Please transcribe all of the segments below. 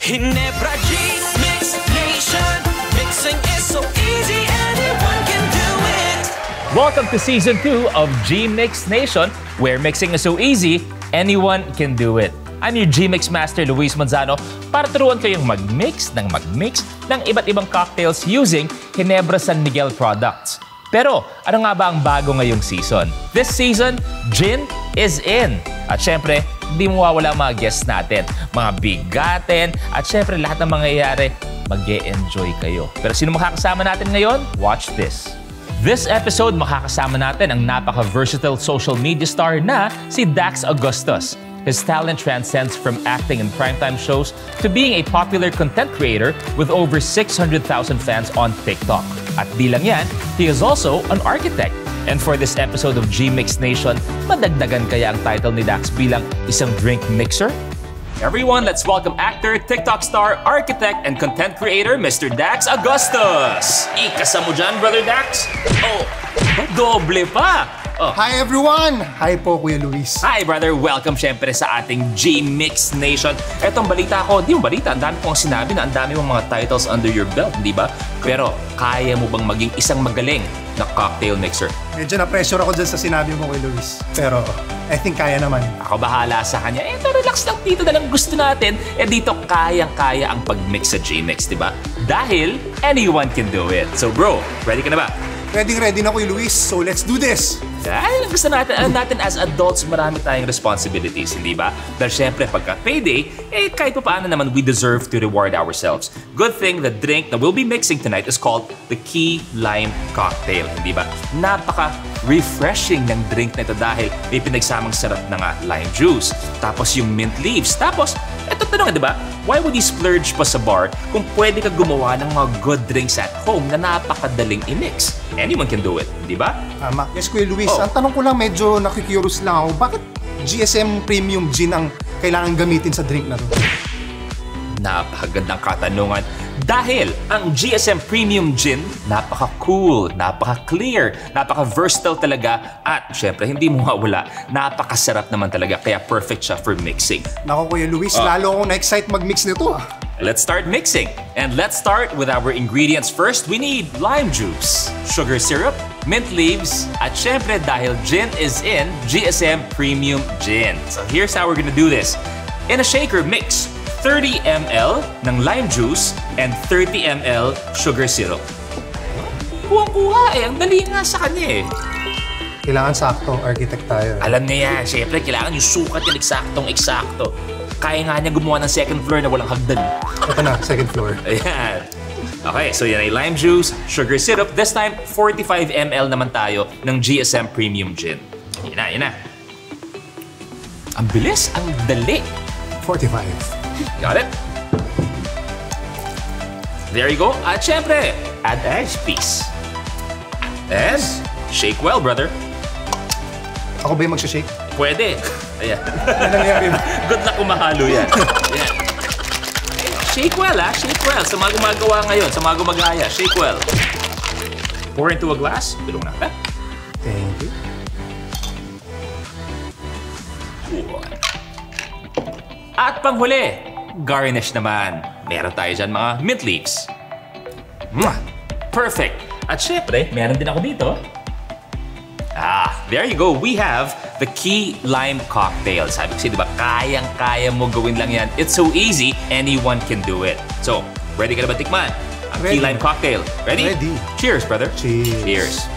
Ginebra G-Mix Nation. Mixing is so easy, anyone can do it. Welcome to Season 2 of G-Mix Nation, where mixing is so easy, anyone can do it. I'm your G-Mix Master, Luis Manzano, para turuan kayong mag-mix ng iba't ibang cocktails using Ginebra San Miguel products. Pero, ano nga ba ang bago ngayong season? This season, gin is in. At syempre, di mawawala ang mga guests natin, mga bigatin, at syempre lahat ng mangyayari, mag-e-enjoy kayo. Pero sino makakasama natin ngayon? Watch this. This episode, makakasama natin ang napaka-versatile social media star na si Dax Augustus. His talent transcends from acting in primetime shows to being a popular content creator with over 600,000 fans on TikTok. At di lang yan, he is also an architect. And for this episode of G-Mix Nation, madagdagan kaya ang title ni Dax bilang isang drink mixer? Everyone, let's welcome actor, TikTok star, architect, and content creator, Mr. Dax Augustus. Ikasa mo dyan, Brother Dax? Oh, doble pa! Oh. Hi everyone! Hi po, Kuya Luis. Hi brother! Welcome syempre sa ating G-Mix Nation. Etong balita ko, hindi mo balita, ang dami kong sinabi na ang dami mong mga titles under your belt, di ba? Pero kaya mo bang maging isang magaling na cocktail mixer? Medyo na-pressure ako dyan sa sinabi mo, Kuya Luis. Pero I think kaya naman. Ako bahala sa kanya. Relax lang dito na lang gusto natin. Dito kayang-kaya ang pag-mix sa G-Mix, di ba? Dahil anyone can do it. So bro, ready ka na ba? Ready na, Kuya Luis. So let's do this! Dahil gusto natin as adults, marami tayong responsibilities, hindi ba? Dahil syempre, pagka payday, kahit pa paano naman, we deserve to reward ourselves. Good thing, the drink that we'll be mixing tonight is called the Key Lime Cocktail, hindi ba? Napaka-refreshing ng drink na ito dahil may pinagsamang sarap na nga lime juice. Tapos yung mint leaves. Tapos, eto tanong, di ba? Why would you splurge pa sa bar kung pwede ka gumawa ng mga good drinks at home na napakadaling i-mix? Anyone can do it, di ba? Tama. Yes, Kuya Luis. Ang tanong ko lang, medyo nakikurious lang ako. Bakit GSM Premium Gin ang kailangan gamitin sa drink na to? Napakagandang katanungan. Dahil ang GSM Premium Gin, napaka-cool, napaka-clear, napaka-versatile talaga, at syempre, hindi mo mawala, napakasarap naman talaga, kaya perfect siya for mixing. Naku, Kuya Luis, lalo akong na-excite mag-mix nito. Let's start mixing. And let's start with our ingredients. First, we need lime juice, sugar syrup, mint leaves, at syempre, dahil gin is in, GSM Premium Gin. So here's how we're gonna do this. In a shaker, mix 30 ml ng lime juice and 30 ml sugar syrup. Kuha-kuha ang dali nga sa kanya Kailangan sakto, architect tayo. Alam niya yan, syempre kailangan yung sukat yung eksaktong-eksakto. Kaya nga niya gumawa ng second floor na walang hagdan. Ito na, second floor. Ayan. Okay, so yan ay lime juice, sugar syrup. This time, 45 ml naman tayo ng GSM Premium Gin. Yan na. Ang bilis, ang dali. 45. Got it? There you go. At syempre, add ice piece. And shake well, brother. Ako ba yung magsha-shake? Pwede. Ayan. Ano nangyari? Good luck kung mahalo yan. Ayan. Shake well, Shake well. Sa mga gumagawa ngayon, sa mga gumagaya, shake well. Pour into a glass. Tulong natin. Thank you. At panghuli, garnish naman. Meron tayo dyan mga mint leaves. Perfect. At syempre, meron din ako dito. There you go. We have the Key Lime Cocktail. Sabi ko diba, kayang-kaya mo gawin lang yan. It's so easy, anyone can do it. So, ready ka na ba tikman? Ang Key Lime Cocktail. Ready? Ready. Cheers, brother. Cheers.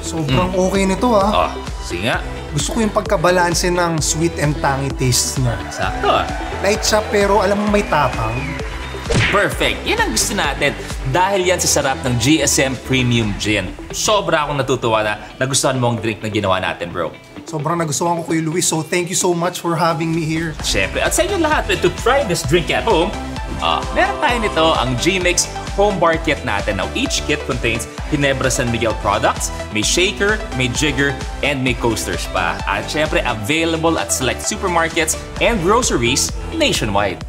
Sobrang okay nito Sige nga. Gusto ko yung pagkabalanse ng sweet and tangy taste niya. Sakto Light siya pero alam mo may tapang. Perfect. Yan ang gusto natin. Dahil yan sa sarap ng GSM Premium Gin. Sobra akong natutuwa na nagustuhan mo ang drink na ginawa natin, bro. Sobrang nagustuhan ko, Kuya Luis. So thank you so much for having me here. Siyempre. At sa inyo lahat, to try this drink at home, meron tayo nito ang G-Mix Home Bar Kit natin. Now, each kit contains Ginebra San Miguel products. May shaker, may jigger, and may coasters pa. At syempre, available at select supermarkets and groceries nationwide.